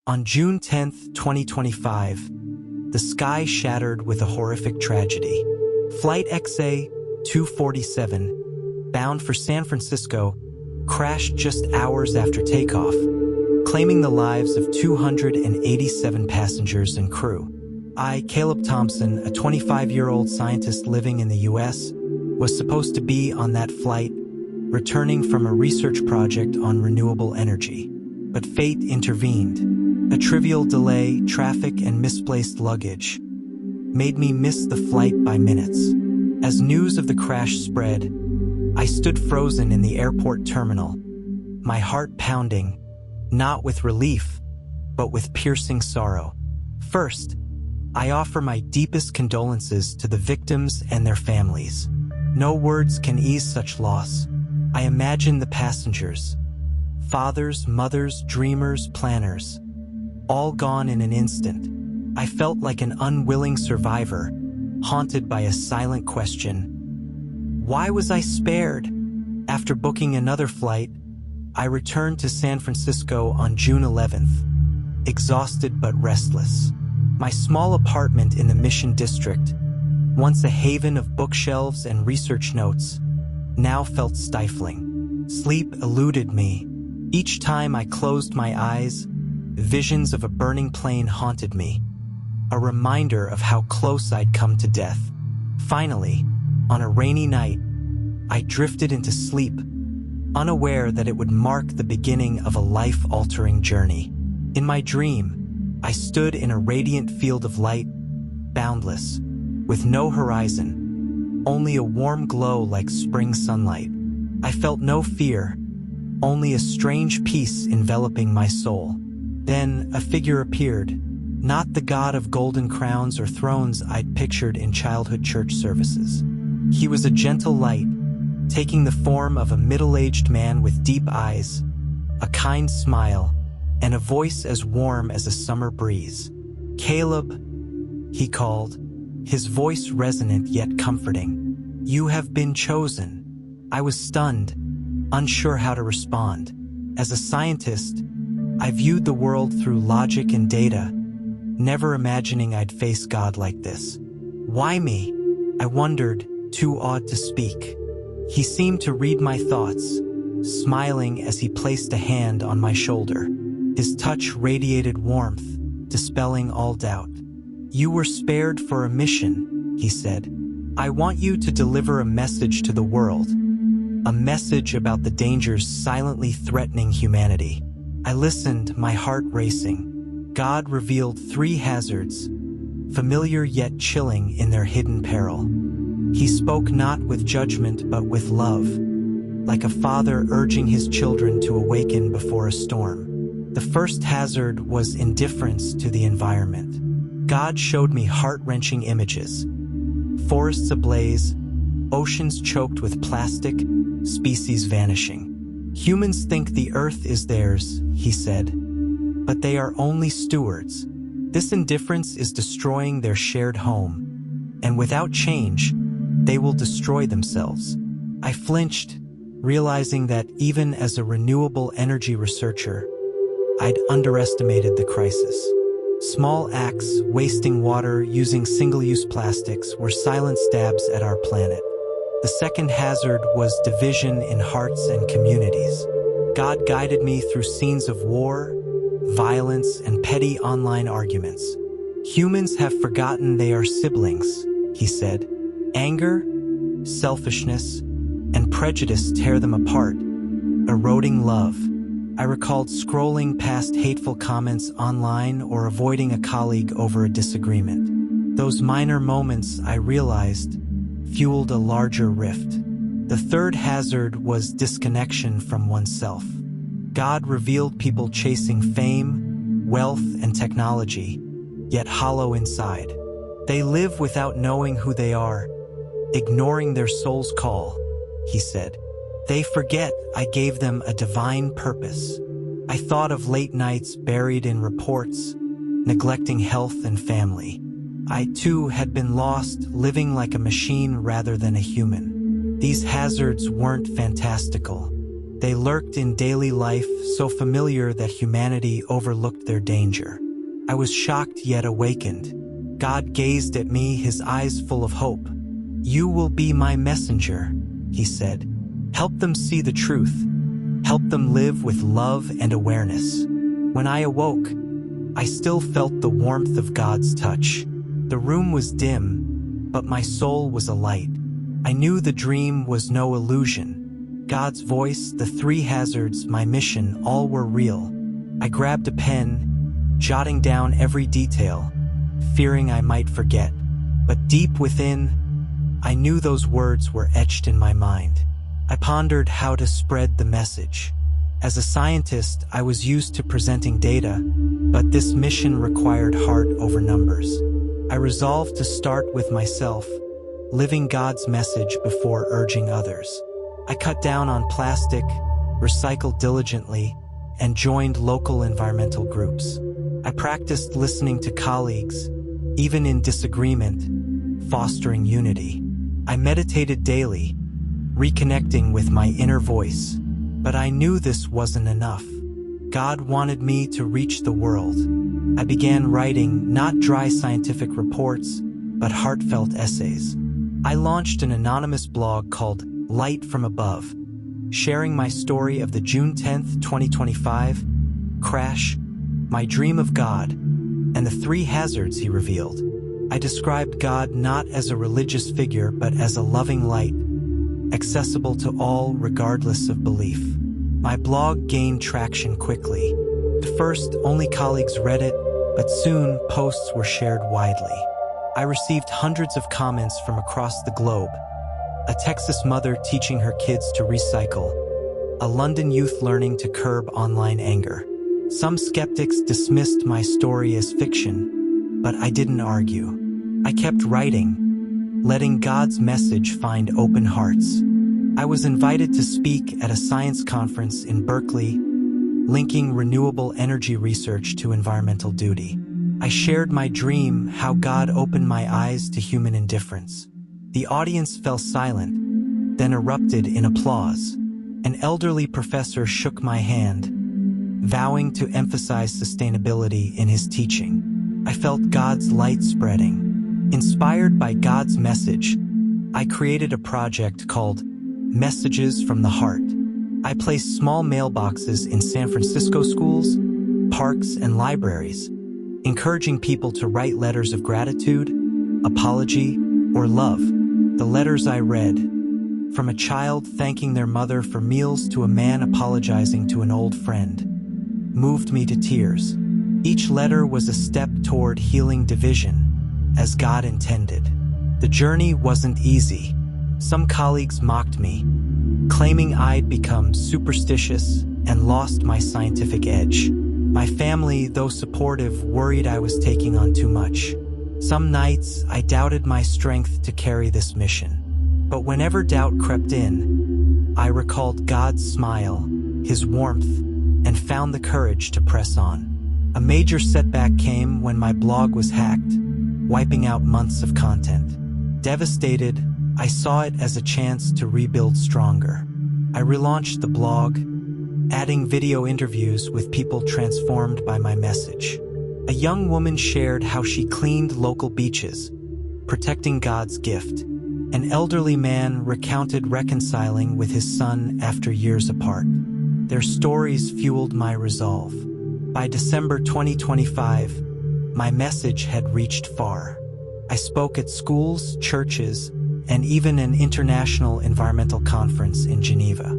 On June 10th, 2025, the sky shattered with a horrific tragedy. Flight XA-247, bound for San Francisco, crashed just hours after takeoff, claiming the lives of 287 passengers and crew. I, Caleb Thompson, a 25-year-old scientist living in the U.S., was supposed to be on that flight, returning from a research project on renewable energy. But fate intervened. A trivial delay, traffic, and misplaced luggage made me miss the flight by minutes. As news of the crash spread, I stood frozen in the airport terminal, my heart pounding, not with relief, but with piercing sorrow. First, I offer my deepest condolences to the victims and their families. No words can ease such loss. I imagine the passengers, fathers, mothers, dreamers, planners, all gone in an instant. I felt like an unwilling survivor, haunted by a silent question. Why was I spared? After booking another flight, I returned to San Francisco on June 11th, exhausted but restless. My small apartment in the Mission District, once a haven of bookshelves and research notes, now felt stifling. Sleep eluded me. Each time I closed my eyes, visions of a burning plane haunted me, a reminder of how close I'd come to death. Finally, on a rainy night, I drifted into sleep, unaware that it would mark the beginning of a life-altering journey. In my dream, I stood in a radiant field of light, boundless, with no horizon, only a warm glow like spring sunlight. I felt no fear, only a strange peace enveloping my soul. Then a figure appeared, not the god of golden crowns or thrones I'd pictured in childhood church services. He was a gentle light, taking the form of a middle-aged man with deep eyes, a kind smile, and a voice as warm as a summer breeze. "Caleb," he called, his voice resonant yet comforting. "You have been chosen." I was stunned, unsure how to respond. As a scientist, I viewed the world through logic and data, never imagining I'd face God like this. "Why me?" I wondered, too awed to speak. He seemed to read my thoughts, smiling as he placed a hand on my shoulder. His touch radiated warmth, dispelling all doubt. "You were spared for a mission," he said. "I want you to deliver a message to the world, a message about the dangers silently threatening humanity." I listened, my heart racing. God revealed 3 hazards, familiar yet chilling in their hidden peril. He spoke not with judgment but with love, like a father urging his children to awaken before a storm. The first hazard was indifference to the environment. God showed me heart-wrenching images. Forests ablaze, oceans choked with plastic, species vanishing. "Humans think the earth is theirs," he said, "but they are only stewards. This indifference is destroying their shared home, and without change, they will destroy themselves." I flinched, realizing that even as a renewable energy researcher, I'd underestimated the crisis. Small acts, wasting water, using single-use plastics, were silent stabs at our planet. The second hazard was division in hearts and communities. God guided me through scenes of war, violence, and petty online arguments. "Humans have forgotten they are siblings," he said. "Anger, selfishness, and prejudice tear them apart, eroding love." I recalled scrolling past hateful comments online or avoiding a colleague over a disagreement. Those minor moments, I realized, fueled a larger rift. The third hazard was disconnection from oneself. God revealed people chasing fame, wealth, and technology, yet hollow inside. They live without knowing who they are, ignoring their soul's call, he said. "They forget I gave them a divine purpose." I thought of late nights buried in reports, neglecting health and family. I too had been lost, living like a machine rather than a human. These hazards weren't fantastical. They lurked in daily life, so familiar that humanity overlooked their danger. I was shocked yet awakened. God gazed at me, his eyes full of hope. "You will be my messenger," he said. "Help them see the truth. Help them live with love and awareness." When I awoke, I still felt the warmth of God's touch. The room was dim, but my soul was alight. I knew the dream was no illusion. God's voice, the three hazards, my mission, all were real. I grabbed a pen, jotting down every detail, fearing I might forget. But deep within, I knew those words were etched in my mind. I pondered how to spread the message. As a scientist, I was used to presenting data, but this mission required heart over numbers. I resolved to start with myself, living God's message before urging others. I cut down on plastic, recycled diligently, and joined local environmental groups. I practiced listening to colleagues, even in disagreement, fostering unity. I meditated daily, reconnecting with my inner voice. But I knew this wasn't enough. God wanted me to reach the world. I began writing not dry scientific reports, but heartfelt essays. I launched an anonymous blog called Light from Above, sharing my story of the June 10th, 2025 crash, my dream of God, and the three hazards he revealed. I described God not as a religious figure, but as a loving light, accessible to all regardless of belief. My blog gained traction quickly. At first, only colleagues read it, but soon posts were shared widely. I received hundreds of comments from across the globe. A Texas mother teaching her kids to recycle, a London youth learning to curb online anger. Some skeptics dismissed my story as fiction, but I didn't argue. I kept writing, letting God's message find open hearts. I was invited to speak at a science conference in Berkeley, linking renewable energy research to environmental duty. I shared my dream, how God opened my eyes to human indifference. The audience fell silent, then erupted in applause. An elderly professor shook my hand, vowing to emphasize sustainability in his teaching. I felt God's light spreading. Inspired by God's message, I created a project called Messages from the Heart. I placed small mailboxes in San Francisco schools, parks, and libraries, encouraging people to write letters of gratitude, apology, or love. The letters I read, from a child thanking their mother for meals to a man apologizing to an old friend, moved me to tears. Each letter was a step toward healing division, as God intended. The journey wasn't easy. Some colleagues mocked me, claiming I'd become superstitious and lost my scientific edge. My family, though supportive, worried I was taking on too much. Some nights, I doubted my strength to carry this mission. But whenever doubt crept in, I recalled God's smile, his warmth, and found the courage to press on. A major setback came when my blog was hacked, wiping out months of content. Devastated, I saw it as a chance to rebuild stronger. I relaunched the blog, adding video interviews with people transformed by my message. A young woman shared how she cleaned local beaches, protecting God's gift. An elderly man recounted reconciling with his son after years apart. Their stories fueled my resolve. By December 2025, my message had reached far. I spoke at schools, churches, and even an international environmental conference in Geneva.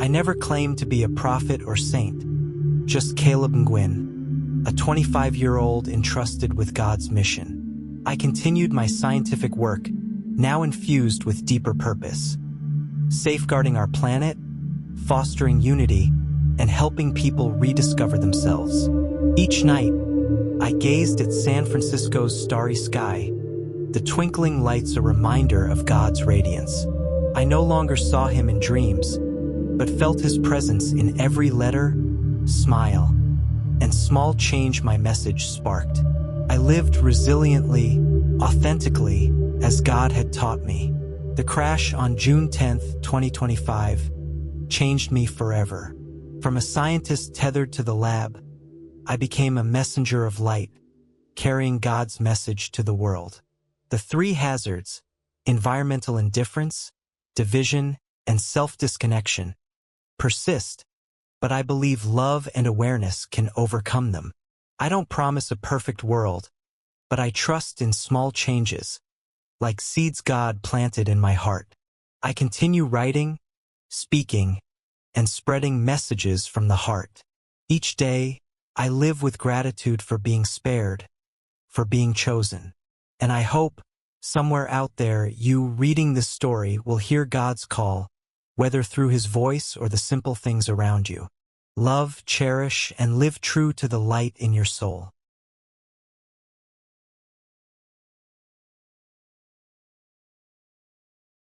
I never claimed to be a prophet or saint, just Caleb Nguyen, a 25-year-old entrusted with God's mission. I continued my scientific work, now infused with deeper purpose, safeguarding our planet, fostering unity, and helping people rediscover themselves. Each night, I gazed at San Francisco's starry sky, the twinkling lights a reminder of God's radiance. I no longer saw him in dreams, but felt his presence in every letter, smile, and small change my message sparked. I lived resiliently, authentically, as God had taught me. The crash on June 10th, 2025, changed me forever. From a scientist tethered to the lab, I became a messenger of light, carrying God's message to the world. The three hazards, environmental indifference, division, and self-disconnection, persist, but I believe love and awareness can overcome them. I don't promise a perfect world, but I trust in small changes, like seeds God planted in my heart. I continue writing, speaking, and spreading messages from the heart. Each day, I live with gratitude for being spared, for being chosen. And I hope, somewhere out there, you reading this story will hear God's call, whether through His voice or the simple things around you. Love, cherish, and live true to the light in your soul.